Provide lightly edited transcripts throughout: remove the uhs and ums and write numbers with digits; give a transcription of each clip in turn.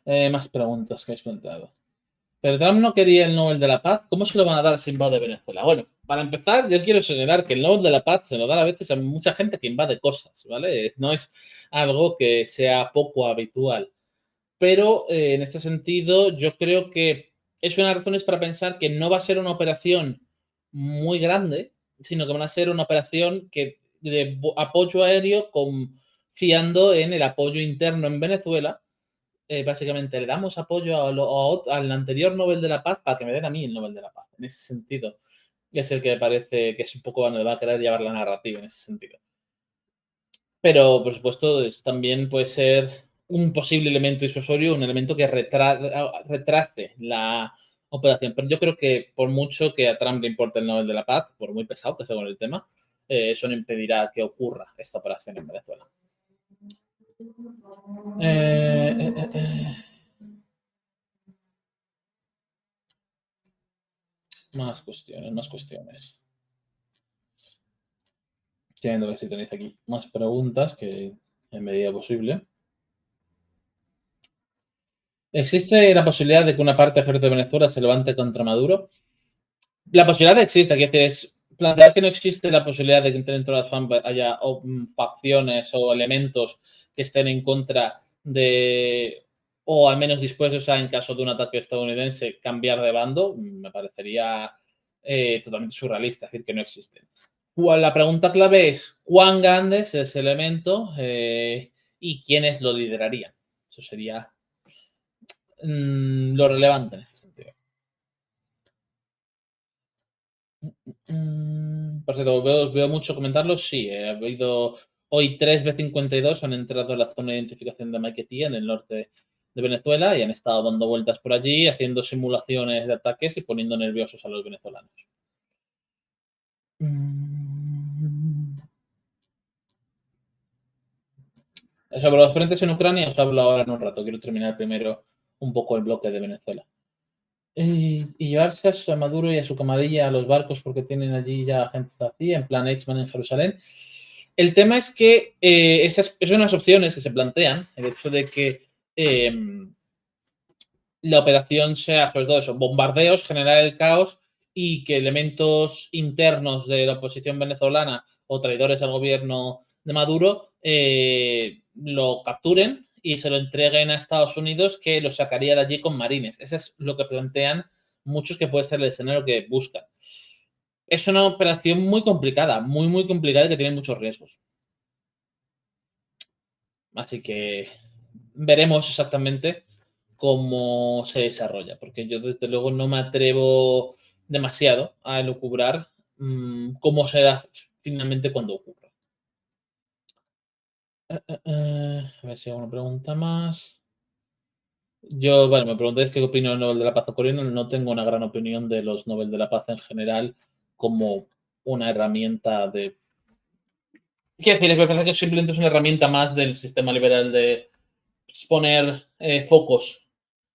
Más preguntas que habéis planteado. Pero Trump no quería el Nobel de la Paz. ¿Cómo se lo van a dar si invade Venezuela? Bueno, para empezar, yo quiero señalar que el Nobel de la Paz se lo dan a veces a mucha gente que invade cosas, ¿vale? No es algo que sea poco habitual. Pero en este sentido, yo creo que es una razones para pensar que no va a ser una operación muy grande, sino que van a ser una operación que de apoyo aéreo confiando en el apoyo interno en Venezuela. Básicamente le damos apoyo al anterior Nobel de la Paz para que me den a mí el Nobel de la Paz. En ese sentido, es el que me parece que es un poco donde va a querer llevar la narrativa en ese sentido. Pero, por supuesto, también puede ser un posible elemento disuasorio, un elemento que retrase la operación. Pero yo creo que por mucho que a Trump le importe el Nobel de la Paz, por muy pesado que sea con el tema, eso no impedirá que ocurra esta operación en Venezuela. Eh, eh, eh, eh. Más cuestiones, más cuestiones. Estoy viendo a ver si tenéis aquí más preguntas que en medida posible. ¿Existe la posibilidad de que una parte fuerte de Venezuela se levante contra Maduro? La posibilidad existe, quiero decir, es plantear que no existe la posibilidad de que dentro de las FARC haya facciones o elementos que estén en contra de, o al menos dispuestos a, en caso de un ataque estadounidense, cambiar de bando, me parecería totalmente surrealista, decir que no existe. La pregunta clave es, ¿cuán grande es ese elemento y quiénes lo liderarían? Eso sería lo relevante en este sentido. Por cierto, veo mucho comentarlo. Sí, ha habido hoy 3 B-52 han entrado en la zona de identificación de Maiquetía, en el norte de Venezuela, y han estado dando vueltas por allí, haciendo simulaciones de ataques y poniendo nerviosos a los venezolanos. Sobre los frentes en Ucrania os hablo ahora en un rato. Quiero terminar primero un poco el bloque de Venezuela. Y llevarse a Maduro y a su camarilla a los barcos porque tienen allí ya gente así, en plan Eichmann en Jerusalén. El tema es que esas son las opciones que se plantean, el hecho de que la operación sea, sobre todo eso, bombardeos, generar el caos y que elementos internos de la oposición venezolana o traidores al gobierno de Maduro lo capturen y se lo entreguen a Estados Unidos, que lo sacaría de allí con marines. Eso es lo que plantean muchos, que puede ser el escenario que buscan. Es una operación muy complicada, muy complicada, y que tiene muchos riesgos. Así que veremos exactamente cómo se desarrolla, porque yo desde luego no me atrevo demasiado a elucubrar cómo será finalmente cuando ocurra. A ver si hay una pregunta más. Yo, bueno, me preguntáis qué opino del Nobel de la Paz coreano. No tengo una gran opinión de los Nobel de la Paz en general como una herramienta de... Quiero decir, me parece que simplemente es una herramienta más del sistema liberal de poner focos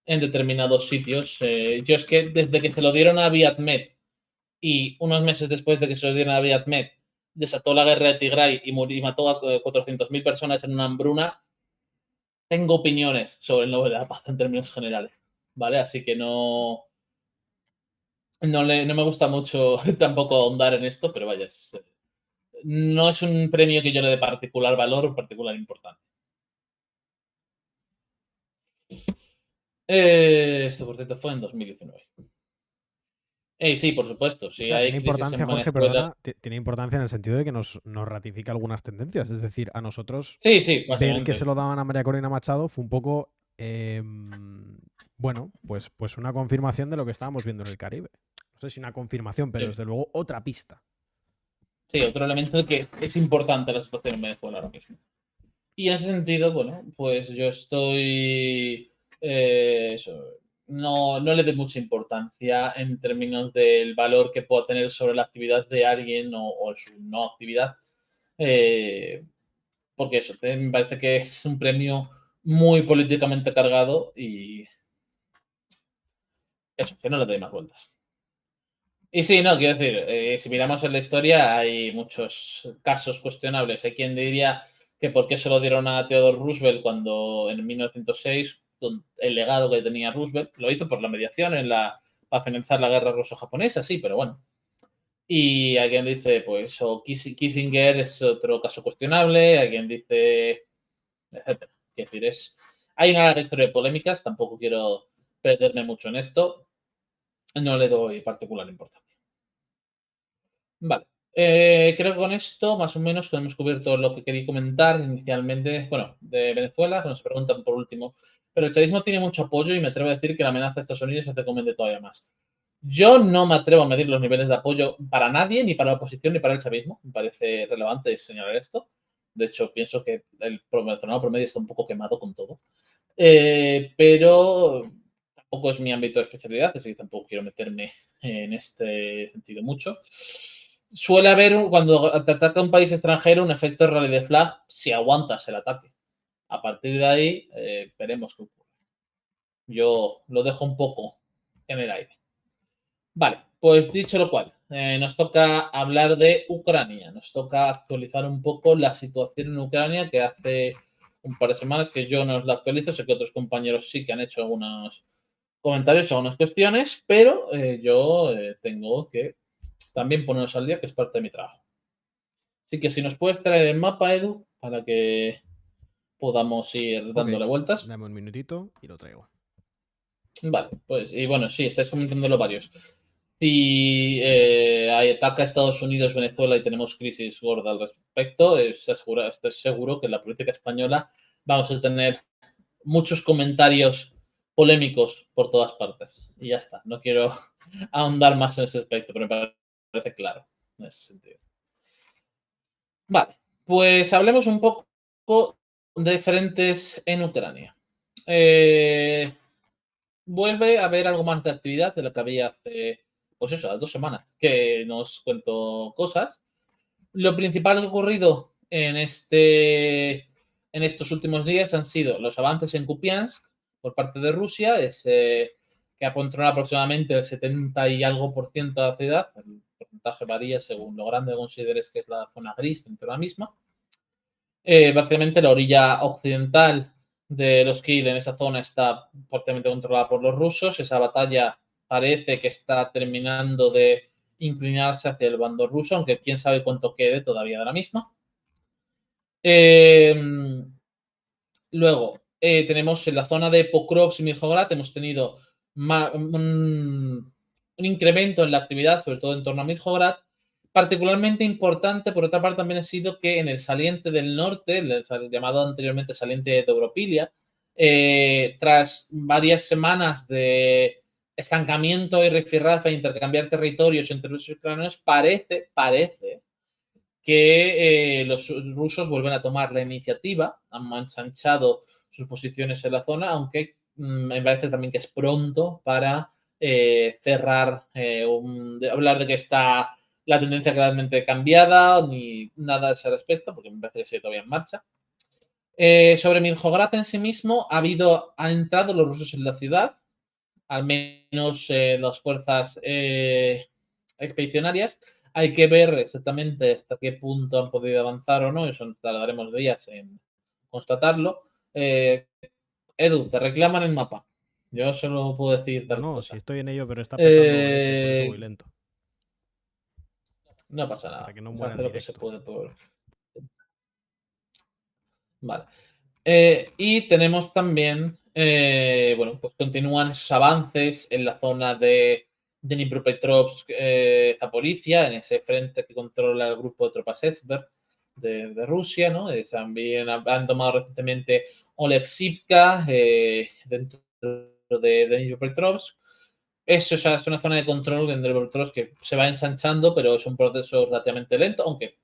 en determinados sitios. Yo es que desde que se lo dieron a Abiy Ahmed y unos meses después de que se lo dieron a Abiy Ahmed, desató la guerra de Tigray y mató a 400.000 personas en una hambruna, tengo opiniones sobre el Nobel de la Paz en términos generales, ¿vale? Así que no me gusta mucho tampoco ahondar en esto, pero vaya, no es un premio que yo le dé particular valor o particular importancia. Esto, por cierto, fue en 2019. Sí, por supuesto. O Si sea, tiene hay crisis en importancia, Jorge, Venezuela. perdona, tiene importancia en el sentido de que nos ratifica algunas tendencias. Es decir, a nosotros Sí, sí, ver que se básicamente. lo daban a María Corina Machado fue un poco, bueno, pues una confirmación de lo que estábamos viendo en el Caribe. No sé si una confirmación, pero Sí. desde luego otra pista. Sí, otro elemento que es importante en la situación en Venezuela ahora mismo. Y en ese sentido, bueno, pues yo estoy. No le doy mucha importancia en términos del valor que pueda tener sobre la actividad de alguien o su no actividad. eh, Porque eso, me parece que es un premio muy políticamente cargado y eso, que no le doy más vueltas. Y sí, no, quiero decir, si miramos en la historia hay muchos casos cuestionables. Hay quien diría que por qué se lo dieron a Theodore Roosevelt cuando en 1906 con el legado que tenía Roosevelt. Lo hizo por la mediación para finalizar la guerra ruso-japonesa, sí, pero bueno. Y alguien dice, pues, o Kissinger es otro caso cuestionable, alguien dice, etcétera. Es decir, hay una larga historia de polémicas, tampoco quiero perderme mucho en esto, no le doy particular importancia. Vale, creo que con esto más o menos hemos cubierto lo que quería comentar inicialmente, bueno, de Venezuela, que nos preguntan por último, pero el chavismo tiene mucho apoyo y me atrevo a decir que la amenaza de Estados Unidos hace que aumente todavía más. Yo no me atrevo a medir los niveles de apoyo para nadie, ni para la oposición, ni para el chavismo. Me parece relevante señalar esto. De hecho, pienso que el venezolano promedio está un poco quemado con todo. Pero tampoco es mi ámbito de especialidad, así que tampoco quiero meterme en este sentido mucho. Suele haber, cuando te ataca un país extranjero, un efecto rally de flag si aguantas el ataque. A partir de ahí, veremos qué ocurre. Yo lo dejo un poco en el aire. Vale, pues dicho lo cual, nos toca hablar de Ucrania. Nos toca actualizar un poco la situación en Ucrania, que hace un par de semanas que yo no os la actualizo. Sé que otros compañeros sí que han hecho algunos comentarios, algunas cuestiones, pero yo tengo que también poneros al día, que es parte de mi trabajo. Así que si nos puedes traer el mapa, Edu, para que podamos ir dándole vueltas. Dame un minutito y lo traigo. Vale, pues, y bueno, sí, estáis comentándolo varios. Si ataca a Estados Unidos, Venezuela y tenemos crisis gorda al respecto, estoy seguro que en la política española vamos a tener muchos comentarios polémicos por todas partes. Y ya está. No quiero ahondar más en ese aspecto, pero me parece claro en ese sentido. Vale, pues hablemos un poco de frentes en Ucrania. Vuelve a haber algo más de actividad de lo que había hace, pues eso, las 2 semanas, que nos cuento cosas. Lo principal que ha ocurrido en estos últimos días han sido los avances en Kupiansk por parte de Rusia, que ha controlado aproximadamente el 70 y algo por ciento de la ciudad. El porcentaje varía según lo grande que consideres que es la zona gris dentro de la misma. Básicamente la orilla occidental de los Kil en esa zona está fuertemente controlada por los rusos. Esa batalla parece que está terminando de inclinarse hacia el bando ruso, aunque quién sabe cuánto quede todavía de la misma. Luego, tenemos en la zona de Pokrovsk y Mirhograd, hemos tenido un incremento en la actividad, sobre todo en torno a Mirhograd. Particularmente importante, por otra parte, también ha sido que en el saliente del norte, el llamado anteriormente saliente de Europilia, tras varias semanas de estancamiento y rifirrafe e intercambiar territorios entre rusos y ucranianos, parece que los rusos vuelven a tomar la iniciativa, han ensanchado sus posiciones en la zona, aunque me parece también que es pronto para cerrar, hablar de que está la tendencia claramente cambiada, ni nada de ese respecto, porque me parece que sigue todavía en marcha. Sobre Mirhograd en sí mismo, han entrado los rusos en la ciudad, al menos las fuerzas expedicionarias. Hay que ver exactamente hasta qué punto han podido avanzar o no, eso tardaremos días en constatarlo. Edu, te reclaman el mapa. Yo solo puedo decir tal No, cosa. si estoy en ello, pero está petando OBS, por eso voy lento. No pasa Para nada. que no Se muera hace en lo que se directo. puede por. Vale. Y tenemos también, bueno, pues continúan esos avances en la zona de Dnipropetrovsk, Zaporizhia, en ese frente que controla el grupo de tropas Esber de Rusia, ¿no? También han tomado recientemente Oleksivka, dentro de Dnipropetrovsk. Eso es una zona de control de Dnipropetrovsk que se va ensanchando, pero es un proceso relativamente lento, aunque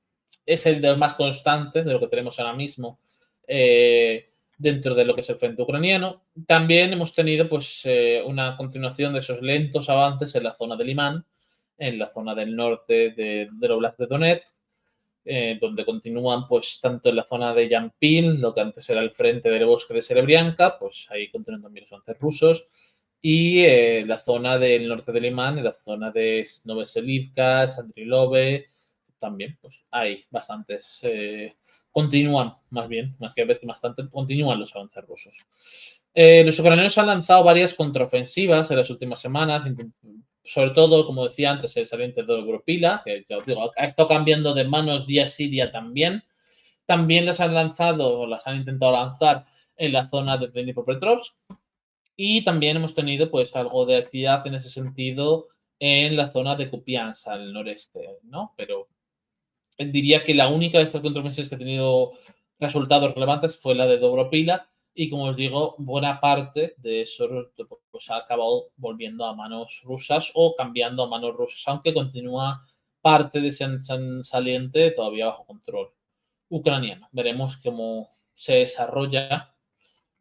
es el de los más constantes de lo que tenemos ahora mismo dentro de lo que es el frente ucraniano. También hemos tenido pues una continuación de esos lentos avances en la zona de Limán, en la zona del norte del Oblast de Donetsk, donde continúan pues tanto en la zona de Yampil, lo que antes era el frente del bosque de Serebrianka, pues ahí continúan también los avances rusos, y la zona del norte de Limán, en la zona de Novoselivka, Sandrilove, también pues hay bastantes continúan, más bien, más que ver que bastante, continúan los avances rusos. Los ucranianos han lanzado varias contraofensivas en las últimas semanas, sobre todo, como decía antes, el saliente de Europila, que ya os digo, ha estado cambiando de manos día sí, día también. También las han lanzado, o las han intentado lanzar en la zona de Dnipropetrovsk. Y también hemos tenido pues algo de actividad en ese sentido en la zona de Kupiansk, al noreste, ¿no? Pero diría que la única de estas contraofensivas que ha tenido resultados relevantes fue la de Dobropila y, como os digo, buena parte de eso pues, ha acabado volviendo a manos rusas o cambiando a manos rusas, aunque continúa parte de ese saliente todavía bajo control ucraniano. Veremos cómo se desarrolla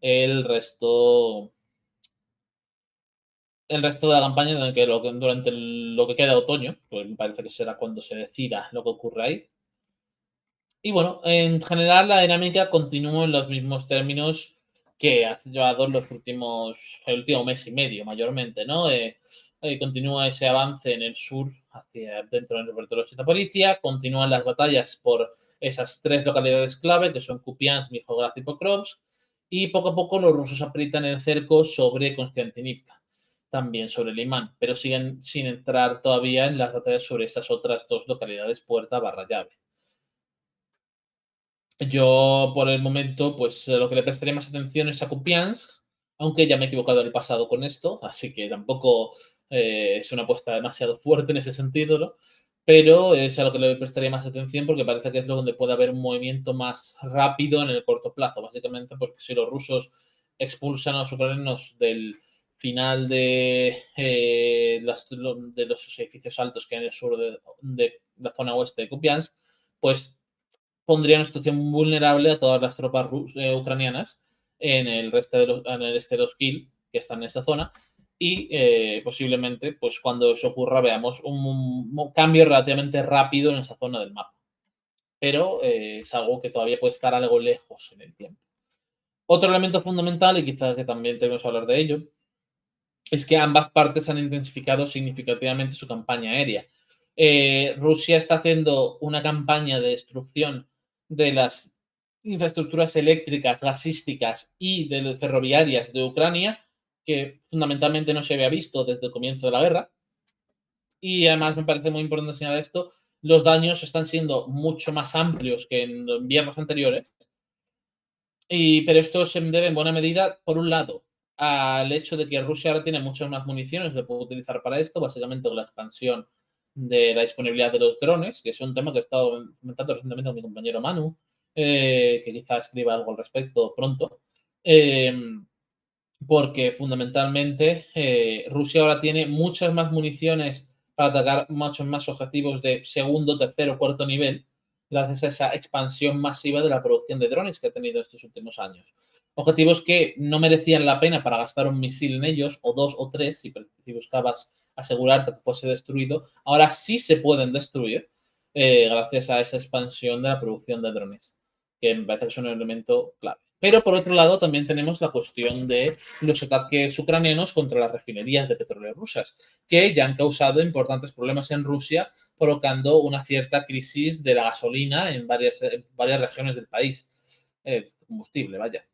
el resto de la campaña durante lo que queda de otoño, pues me parece que será cuando se decida lo que ocurre ahí. Y bueno, en general la dinámica continúa en los mismos términos que ha llevado el último mes y medio mayormente, ¿no? Continúa ese avance en el sur, hacia dentro del repertorio de Zaporizhia, continúan las batallas por esas tres localidades clave, que son Kupiansk, Mihograd y Pokrovsk, y poco a poco los rusos aprietan el cerco sobre Konstantinivka, también sobre Limán, pero siguen sin entrar todavía en las batallas sobre esas otras dos localidades puerta barra llave. Yo, por el momento, pues lo que le prestaría más atención es a Kupiansk, aunque ya me he equivocado en el pasado con esto, así que tampoco es una apuesta demasiado fuerte en ese sentido, ¿no? Pero es a lo que le prestaría más atención porque parece que es lo donde puede haber un movimiento más rápido en el corto plazo, básicamente porque si los rusos expulsan a los ucranianos del final de los edificios altos que hay en el sur de la zona oeste de Kupiansk, pues pondría una situación vulnerable a todas las tropas ucranianas en el este de los Kil, que están en esa zona, y posiblemente, pues cuando eso ocurra, veamos un cambio relativamente rápido en esa zona del mapa. Pero es algo que todavía puede estar algo lejos en el tiempo. Otro elemento fundamental, y quizás que también tenemos que hablar de ello, es que ambas partes han intensificado significativamente su campaña aérea. Rusia está haciendo una campaña de destrucción de las infraestructuras eléctricas, gasísticas y ferroviarias de Ucrania, que fundamentalmente no se había visto desde el comienzo de la guerra. Y además me parece muy importante señalar esto, los daños están siendo mucho más amplios que en inviernos anteriores. Pero esto se debe en buena medida, por un lado, al hecho de que Rusia ahora tiene muchas más municiones que puede utilizar para esto, básicamente con la expansión de la disponibilidad de los drones, que es un tema que he estado comentando recientemente con mi compañero Manu, que quizá escriba algo al respecto pronto, porque fundamentalmente Rusia ahora tiene muchas más municiones para atacar muchos más objetivos de segundo, tercero, cuarto nivel, gracias a esa expansión masiva de la producción de drones que ha tenido estos últimos años. Objetivos que no merecían la pena para gastar un misil en ellos, o dos o tres, si buscabas asegurarte que fuese destruido, ahora sí se pueden destruir gracias a esa expansión de la producción de drones, que me parece que es un elemento clave. Pero por otro lado también tenemos la cuestión de los ataques ucranianos contra las refinerías de petróleo rusas, que ya han causado importantes problemas en Rusia, provocando una cierta crisis de la gasolina en varias regiones del país. Combustible, vaya.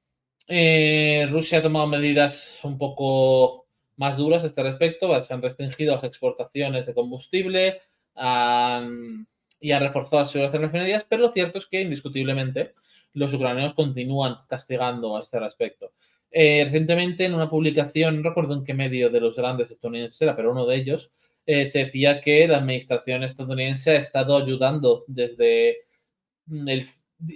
Rusia ha tomado medidas un poco más duras a este respecto, se han restringido las exportaciones de combustible y ha reforzado las seguridad de refinerías, pero lo cierto es que indiscutiblemente los ucranianos continúan castigando a este respecto. Recientemente en una publicación, no recuerdo en qué medio de los grandes estadounidenses era, pero uno de ellos, se decía que la administración estadounidense ha estado ayudando desde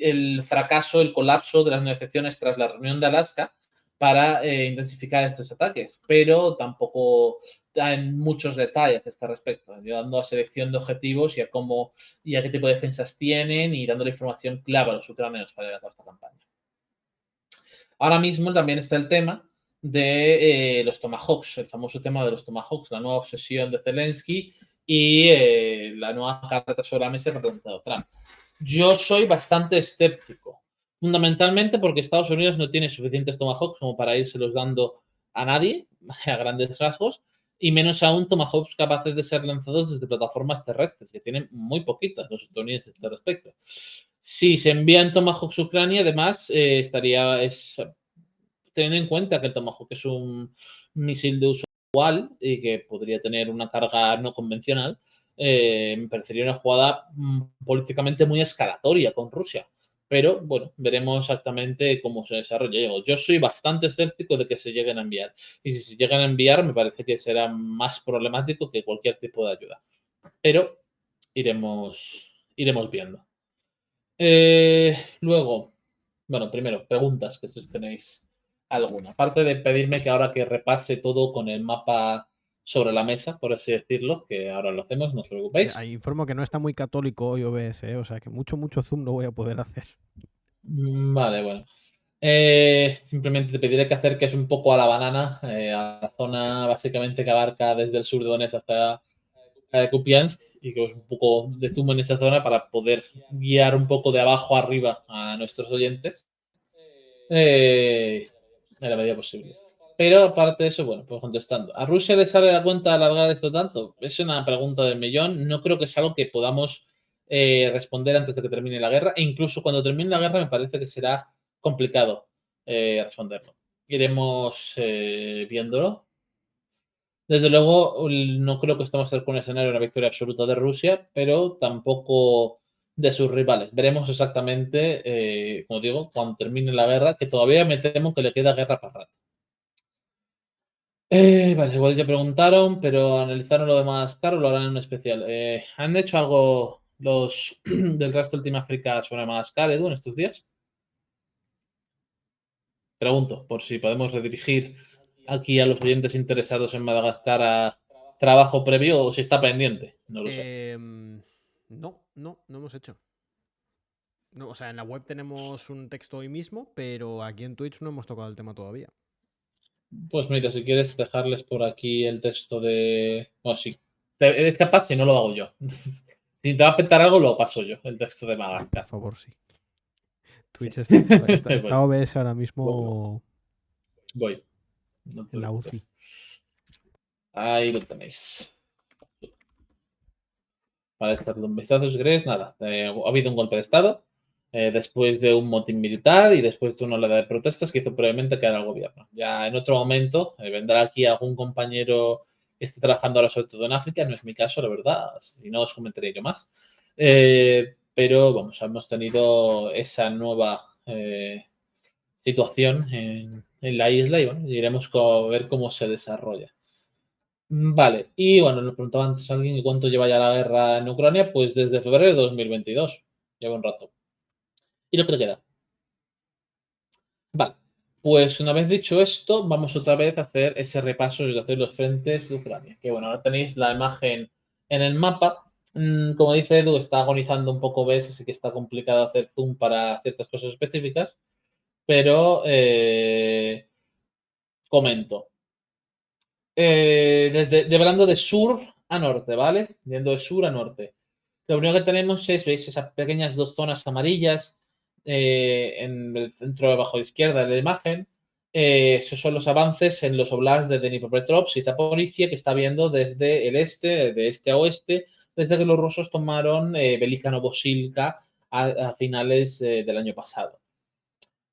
el fracaso, el colapso de las negociaciones tras la reunión de Alaska para intensificar estos ataques, pero tampoco da en muchos detalles a este respecto, ayudando a selección de objetivos y a cómo y a qué tipo de defensas tienen y dando la información clave a los ucranianos para llevar a esta campaña. Ahora mismo también está el tema de los Tomahawks, el famoso tema de los Tomahawks, la nueva obsesión de Zelensky y la nueva carta sobre la mesa que ha presentado Trump. Yo soy bastante escéptico, fundamentalmente porque Estados Unidos no tiene suficientes Tomahawks como para irselos dando a nadie, a grandes rasgos, y menos aún Tomahawks capaces de ser lanzados desde plataformas terrestres, que tienen muy poquitas los estadounidenses al respecto. Si se envían Tomahawks a Ucrania, además, teniendo en cuenta que el Tomahawk es un misil de uso dual y que podría tener una carga no convencional, me parecería una jugada políticamente muy escalatoria con Rusia. Pero bueno, veremos exactamente cómo se desarrolla. Yo soy bastante escéptico de que se lleguen a enviar. Y si se llegan a enviar, me parece que será más problemático que cualquier tipo de ayuda. Pero iremos viendo. Luego, bueno, primero, preguntas que si tenéis alguna. Aparte de pedirme que ahora que repase todo con el mapa sobre la mesa, por así decirlo, que ahora lo hacemos, no os preocupéis. Ahí informo que no está muy católico hoy OBS, o sea que mucho zoom no voy a poder hacer. Vale, bueno. Simplemente te pediré que acerques un poco a la banana, a la zona básicamente que abarca desde el sur de Donetsk hasta Kupiansk, y que un poco de zoom en esa zona para poder guiar un poco de abajo arriba a nuestros oyentes en la medida posible. Pero aparte de eso, bueno, pues contestando, ¿a Rusia le sale la cuenta alargar esto tanto? Es una pregunta del millón. No creo que sea algo que podamos responder antes de que termine la guerra. E incluso cuando termine la guerra me parece que será complicado responderlo. Iremos viéndolo. Desde luego, no creo que estemos cerca de un escenario de una victoria absoluta de Rusia, pero tampoco de sus rivales. Veremos exactamente, como digo, cuando termine la guerra, que todavía me temo que le queda guerra para rato. Vale, igual ya preguntaron, pero analizaron lo demás caro, lo harán en un especial. ¿Han hecho algo los del resto del Team África sobre Madagascar, Edu, en estos días? Pregunto, por si podemos redirigir aquí a los oyentes interesados en Madagascar a trabajo previo o si está pendiente. No lo sé. No hemos hecho. No, o sea, en la web tenemos un texto hoy mismo, pero aquí en Twitch no hemos tocado el tema todavía. Pues mira, si quieres dejarles por aquí el texto de. Bueno, si eres capaz, si no lo hago yo. Si te va a petar algo, lo paso yo, el texto de Por Madagascar. favor, sí. Sí. Twitch está Bueno, OBS ahora mismo voy. No te en la UCI. preocupes. Ahí lo tenéis. Para echarle un vistazo si queréis, nada. Ha habido un golpe de Estado después de un motín militar y después de una oleada de protestas que hizo previamente caer al gobierno. Ya en otro momento vendrá aquí algún compañero que esté trabajando ahora sobre todo en África, no es mi caso, la verdad, si no os comentaré yo más. Pero vamos, hemos tenido esa nueva situación en la isla y bueno, iremos a ver cómo se desarrolla. Vale, y bueno, nos preguntaba antes alguien cuánto lleva ya la guerra en Ucrania, pues desde febrero de 2022, lleva un rato. Y lo que le queda. Vale, pues una vez dicho esto, vamos otra vez a hacer ese repaso de hacer los frentes de Ucrania. Que bueno, ahora tenéis la imagen en el mapa. Como dice Edu, está agonizando un poco, ves, así que está complicado hacer zoom para ciertas cosas específicas, pero comento. Hablando de sur a norte, ¿vale? Yendo de sur a norte. Lo primero que tenemos es, veis, esas pequeñas dos zonas amarillas en el centro de abajo a la izquierda de la imagen. Esos son los avances en los oblasts de Dnipropetrovsk y Zaporizhia que está viendo desde el este, de este a oeste, desde que los rusos tomaron Velika Novosilka a finales del año pasado.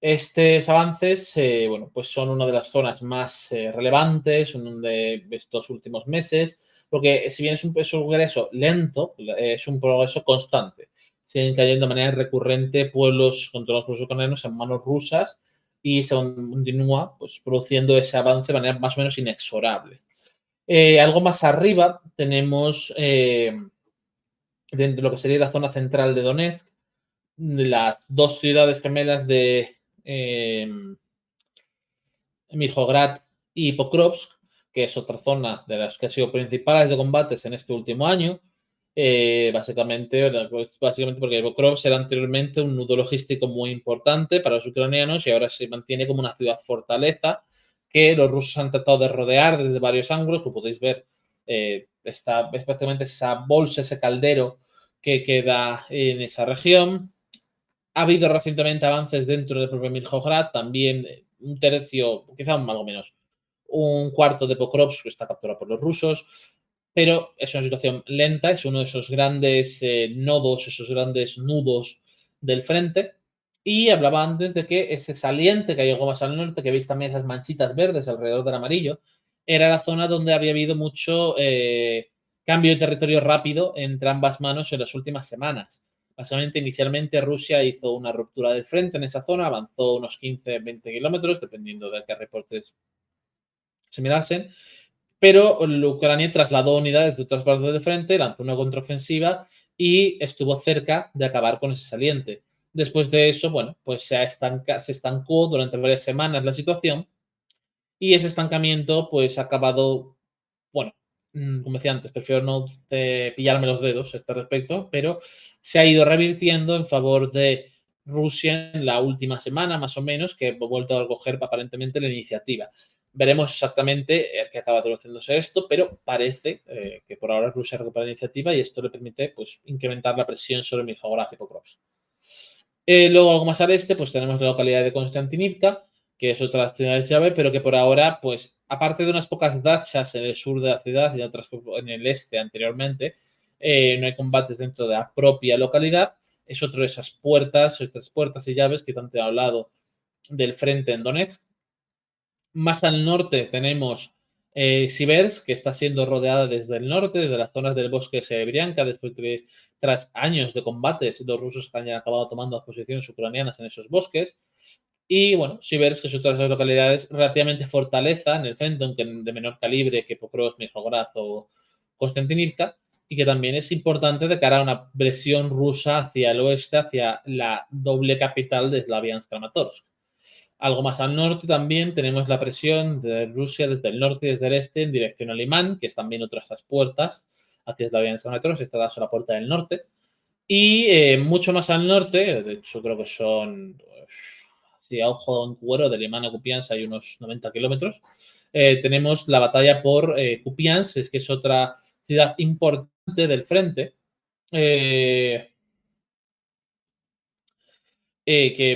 Estos avances, bueno, pues son una de las zonas más relevantes de estos últimos meses, porque si bien es un progreso lento, es un progreso constante. Siguen cayendo de manera recurrente pueblos controlados por los ucranianos en manos rusas y se continúa pues, produciendo ese avance de manera más o menos inexorable. Algo más arriba tenemos, dentro de lo que sería la zona central de Donetsk, las dos ciudades gemelas de Mirhograd y Pokrovsk, que es otra zona de las que han sido principales de combates en este último año. Básicamente porque Pokrovsk era anteriormente un nudo logístico muy importante para los ucranianos y ahora se mantiene como una ciudad fortaleza que los rusos han tratado de rodear desde varios ángulos. Como podéis ver, es prácticamente esa bolsa, ese caldero que queda en esa región. Ha habido recientemente avances dentro del propio Mirhograd, también un tercio, quizá algo menos, un cuarto de Pokrovsk que está capturado por los rusos, pero es una situación lenta, es uno de esos grandes nodos, esos grandes nudos del frente. Y hablaba antes de que ese saliente que hay algo más al norte, que veis también esas manchitas verdes alrededor del amarillo, era la zona donde había habido mucho cambio de territorio rápido entre ambas manos en las últimas semanas. Básicamente, inicialmente Rusia hizo una ruptura del frente en esa zona, avanzó unos 15-20 kilómetros, dependiendo de qué reportes se mirasen, pero Ucrania trasladó unidades de otras partes del frente, lanzó una contraofensiva y estuvo cerca de acabar con ese saliente. Después de eso, bueno, pues se estancó durante varias semanas la situación y ese estancamiento pues ha acabado, bueno, como decía antes, prefiero no pillarme los dedos a este respecto, pero se ha ido revirtiendo en favor de Rusia en la última semana, más o menos, que ha vuelto a coger aparentemente la iniciativa. Veremos exactamente qué acaba traduciéndose esto, pero parece que por ahora Rusia recupera la iniciativa y esto le permite pues, incrementar la presión sobre mi geográfico cross. Luego, algo más al este, pues tenemos la localidad de Konstantinivka, que es otra de las ciudades llave, pero que por ahora, pues, aparte de unas pocas dachas en el sur de la ciudad y otras en el este anteriormente, no hay combates dentro de la propia localidad. Es otro de esas puertas y llaves que tanto he hablado del frente en Donetsk. Más al norte tenemos Siversk, que está siendo rodeada desde el norte, desde las zonas del bosque Serebrianka, después de tras años de combates, los rusos han acabado tomando las posiciones ucranianas en esos bosques. Y bueno, Siversk es otra de esas localidades relativamente fortaleza en el frente, aunque de menor calibre que Pokrovsk, Mizhorod o Konstantinivka, y que también es importante de cara a una presión rusa hacia el oeste, hacia la doble capital de Slaviansk-Kramatorsk. Algo más al norte también tenemos la presión de Rusia desde el norte y desde el este en dirección a Limán, que es también otra de esas puertas hacia Slaviansk-Kramatorsk, esta es la puerta del norte. Y mucho más al norte, de hecho creo que son, si a ojo en cuero, de Limán a Kupiansk hay unos 90 kilómetros, tenemos la batalla por Kupiansk, es que es otra ciudad importante del frente, que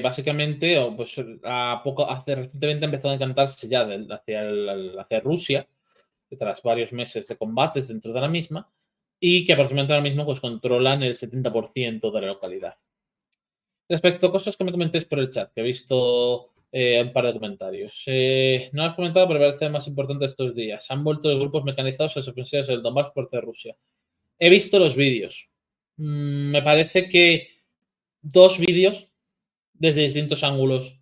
básicamente, pues, recientemente ha empezado a encantarse ya hacia Rusia, tras varios meses de combates dentro de la misma, y que aproximadamente ahora mismo pues, controlan el 70% de la localidad. Respecto a cosas que me comentéis por el chat, que he visto un par de comentarios. No has comentado, pero me parece más importante estos días. Han vuelto los grupos mecanizados a las ofensivas del Donbass por parte de Rusia. He visto los vídeos. Me parece que dos vídeos desde distintos ángulos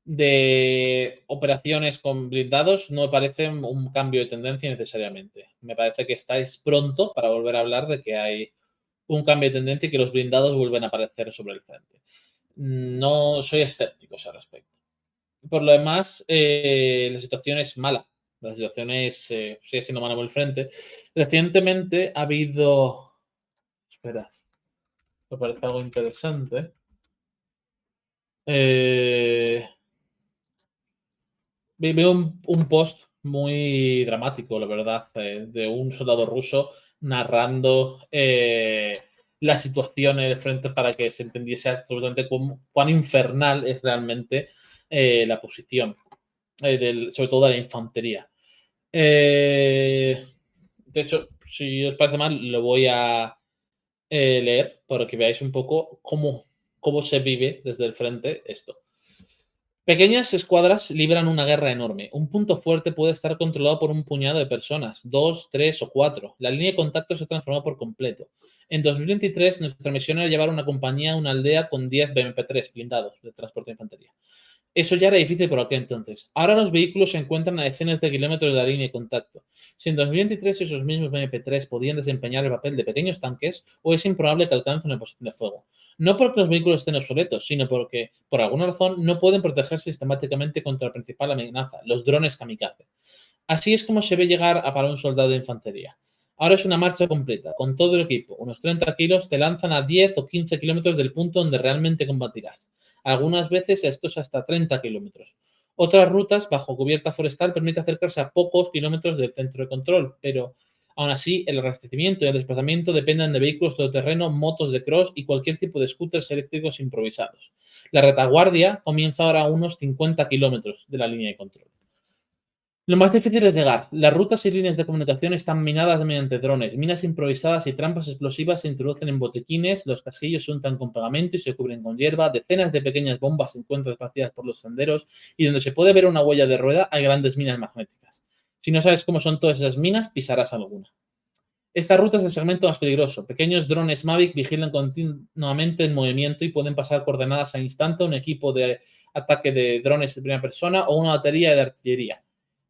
de operaciones con blindados no me parece un cambio de tendencia necesariamente. Me parece que estáis pronto para volver a hablar de que hay un cambio de tendencia y que los blindados vuelven a aparecer sobre el frente. No soy escéptico al respecto. Por lo demás, la situación es mala. La situación sigue siendo mala por el frente. Recientemente ha habido... Espera, me parece algo interesante. Veo un post muy dramático, la verdad, de un soldado ruso narrando la situación en el frente para que se entendiese absolutamente cuán infernal es realmente la posición, sobre todo de la infantería. De hecho, si os parece mal, lo voy a leer para que veáis un poco cómo se vive desde el frente esto. Pequeñas escuadras libran una guerra enorme. Un punto fuerte puede estar controlado por un puñado de personas, 2, 3 o 4. La línea de contacto se transformó por completo. En 2023, nuestra misión era llevar una compañía a una aldea con 10 BMP-3 blindados de transporte de infantería. Eso ya era difícil por aquel entonces. Ahora los vehículos se encuentran a decenas de kilómetros de la línea de contacto. Si en 2023 esos mismos BMP-3 podían desempeñar el papel de pequeños tanques, hoy es improbable que alcancen una posición de fuego. No porque los vehículos estén obsoletos, sino porque, por alguna razón, no pueden protegerse sistemáticamente contra la principal amenaza, los drones kamikaze. Así es como se ve llegar a para un soldado de infantería. Ahora es una marcha completa, con todo el equipo. Unos 30 kilos te lanzan a 10 o 15 kilómetros del punto donde realmente combatirás. Algunas veces estos hasta 30 kilómetros. Otras rutas, bajo cubierta forestal, permite acercarse a pocos kilómetros del centro de control, pero aún así el abastecimiento y el desplazamiento dependen de vehículos todoterreno, motos de cross y cualquier tipo de scooters eléctricos improvisados. La retaguardia comienza ahora a unos 50 kilómetros de la línea de control. Lo más difícil es llegar. Las rutas y líneas de comunicación están minadas mediante drones. Minas improvisadas y trampas explosivas se introducen en botequines, los casquillos se untan con pegamento y se cubren con hierba, decenas de pequeñas bombas se encuentran esparcidas por los senderos y donde se puede ver una huella de rueda hay grandes minas magnéticas. Si no sabes cómo son todas esas minas, pisarás alguna. Esta ruta es el segmento más peligroso. Pequeños drones Mavic vigilan continuamente el movimiento y pueden pasar coordenadas al instante a un equipo de ataque de drones de primera persona o una batería de artillería.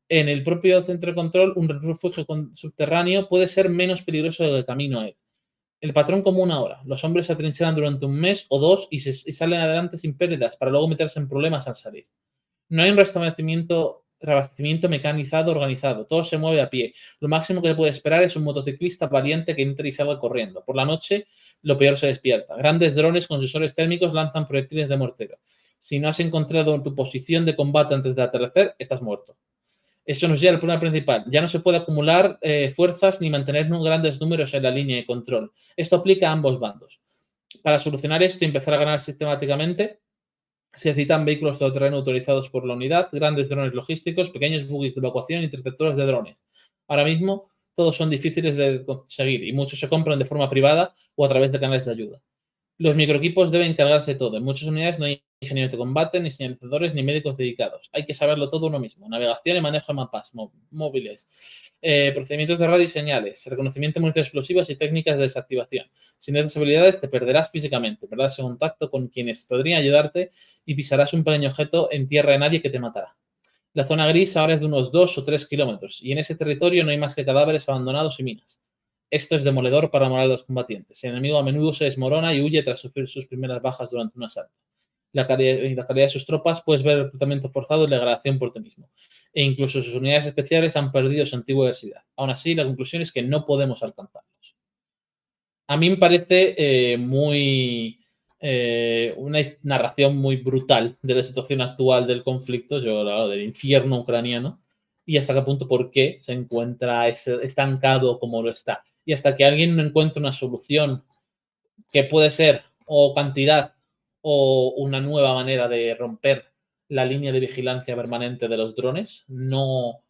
En el propio centro de control, un refugio subterráneo puede ser menos peligroso del camino a él. El patrón común ahora. Los hombres se atrincheran durante un mes o dos y salen adelante sin pérdidas para luego meterse en problemas al salir. No hay un reabastecimiento mecanizado organizado. Todo se mueve a pie. Lo máximo que se puede esperar es un motociclista valiente que entre y salga corriendo. Por la noche, lo peor se despierta. Grandes drones con sensores térmicos lanzan proyectiles de mortero. Si no has encontrado tu posición de combate antes de atardecer, estás muerto. Eso nos lleva al problema principal. Ya no se puede acumular fuerzas ni mantener grandes números en la línea de control. Esto aplica a ambos bandos. Para solucionar esto y empezar a ganar sistemáticamente, se necesitan vehículos todoterreno autorizados por la unidad, grandes drones logísticos, pequeños buggies de evacuación y interceptores de drones. Ahora mismo, todos son difíciles de conseguir y muchos se compran de forma privada o a través de canales de ayuda. Los microequipos deben encargarse de todo. En muchas unidades no hay ingenieros de combate, ni señalizadores, ni médicos dedicados. Hay que saberlo todo uno mismo. Navegación y manejo de mapas móviles, procedimientos de radio y señales, reconocimiento de municiones explosivas y técnicas de desactivación. Sin esas habilidades te perderás físicamente, perderás el contacto con quienes podrían ayudarte y pisarás un pequeño objeto en tierra de nadie que te matará. La zona gris ahora es de unos 2 o 3 kilómetros y en ese territorio no hay más que cadáveres abandonados y minas. Esto es demoledor para la moral de los combatientes. El enemigo a menudo se desmorona y huye tras sufrir sus primeras bajas durante un asalto. La calidad de sus tropas puedes ver el reclutamiento forzado y la degradación por ti mismo. E incluso sus unidades especiales han perdido su antigua diversidad. Aún así, la conclusión es que no podemos alcanzarlos. A mí me parece una narración muy brutal de la situación actual del conflicto, del infierno ucraniano, y hasta qué punto, por qué se encuentra estancado como lo está. Y hasta que alguien no encuentre una solución que puede ser o cantidad o una nueva manera de romper la línea de vigilancia permanente de los drones, no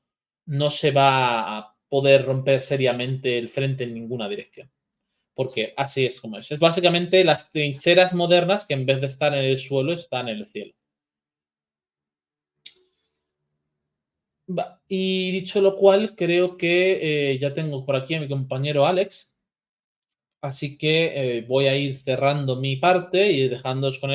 se va a poder romper seriamente el frente en ninguna dirección. Porque así es como es. Es básicamente las trincheras modernas que en vez de estar en el suelo están en el cielo. Y dicho lo cual, creo que ya tengo por aquí a mi compañero Alex. Así que voy a ir cerrando mi parte y dejándoos con él.